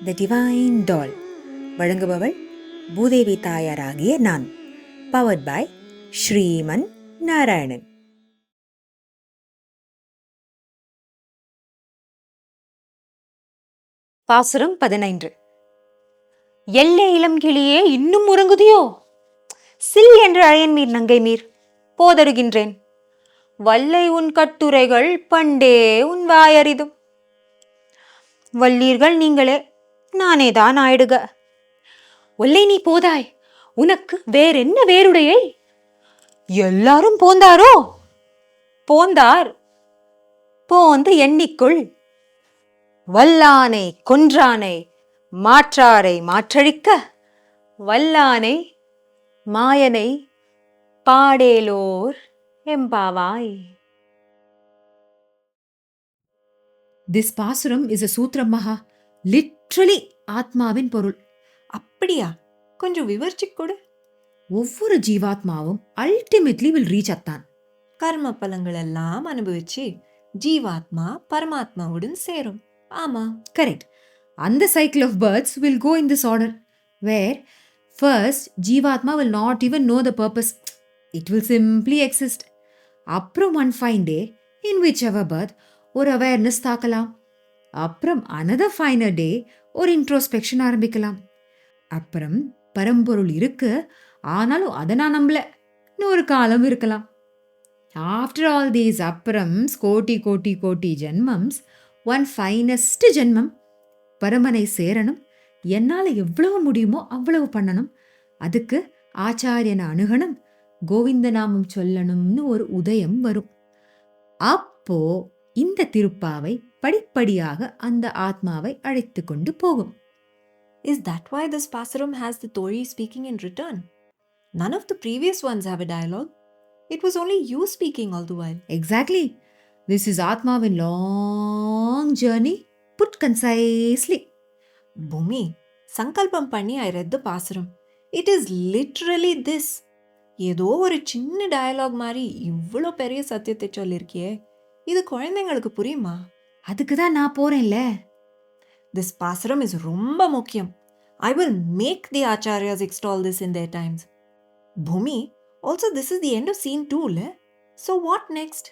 The divine டால். வழங்குபவள் பூதேவி தாயாராகிய நான். Powered by Sriman Narayanan. பாசுரம் 15. எல்லே இளம் கிளியே இன்னும் உறங்குதியோ? சில் என்று அழையன் மீர் நங்கை மீர் போதருகின்றேன். வல்லை உன் கட்டுரைகள் பண்டே உன் வாயறிதும். வல்லீர்கள் நீங்களே, நானேதான் ஆயிடுக. ஒல்லை நீ போதாய், உனக்கு வேறென்ன வேறுடையை? எல்லாரும் போந்தாரோ? போந்தார், போந்து எண்ணிக்குள். வல்லானை கொன்றானை மாற்றாரை மாற்றழிக்க, வல்லானை மாயனை பாடேலோர் எம்பாவாய். This பாசுரம் is a சூத்ரம் மகா. லிட்ரலி ஆத்மாவின் பொருள். அப்படியா? கொஞ்சம் விவரிச்சு கொடு. ஒவ்வொரு ஜீவாத்மாவும் அல்டிமேட்லி வில் ரீச் அத்தான். கர்ம பலங்கள் எல்லாம் அனுபவிச்சு ஜீவாத்மா பரமாத்மாவுடன் சேரும். ஆமா, கரெக்ட். அந்த cycle of births will go in this order, where first jivatma will not even know the purpose. It will simply exist. அப்புறம் one fine day in whichever birth ஒரு அவேர்னஸ் தாக்கலாம். அப்புறம் அனதர் ஃபைனர் டே ஒரு introspection ஆரம்பிக்கலாம். அப்புறம் பரம்பொருள் இருக்கு, ஆனாலும் அதை நான் நம்பல ஒரு காலம் இருக்கலாம். ஆஃப்டர் ஆல் தீஸ் அப்புறம்ஸ் கோட்டி கோட்டி கோட்டி ஜென்மம்ஸ் ஒன் ஃபைனஸ்ட் ஜென்மம் பரமனை சேரணும். என்னால் எவ்வளவு முடியுமோ அவ்வளவு பண்ணணும். அதுக்கு ஆச்சாரியனை அணுகணும், கோவிந்த நாமம் சொல்லணும்னு ஒரு உதயம் வரும். அப்போ இந்த திருப்பாவை படிப்படியாக அந்த ஆத்மாவை அழைத்து கொண்டு போகும். Is that why this Pasuram has the Tori speaking in return? None of the previous ones have a dialogue. It was only you speaking all the while. Exactly. This is ஆத்மாவின் long journey put concisely. Bhumi, sankalpam panni I read the Pasuram. It is literally this. ஏதோ ஒரு சின்ன dialogue மாதிரி இவ்வளோ பெரிய சத்தியத்தை சொல்லியிருக்கியே, இது குழந்தைங்களுக்கு புரியுமா? அதுக்கு தான் நான் போறேன்ல. This Pasuram is ரொம்ப முக்கியம். I will make the Acharyas extol this in their times. Bhumi, also this is the end of scene 2, le? So what next?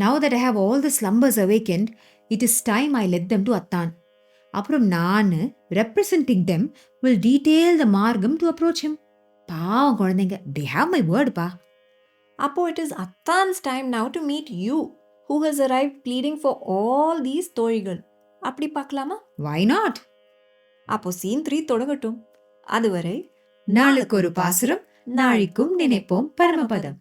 Now that I have all the slumbers awakened, it is time I let them to Attan. அப்புறம் நான் representing them will detail the margam to approach him. பாவம் குழந்தைங்க, they have my word பா. அப்போ it is Attan's time now to meet you, who has arrived pleading for all these தோழிகள். அப்படி பார்க்கலாமா? Why not? அப்போ scene 3 தொடங்கட்டும். அதுவரை நாளுக்கு ஒரு பாசுரம், நாழிக்கும் நினைப்போம் பரமபதம்.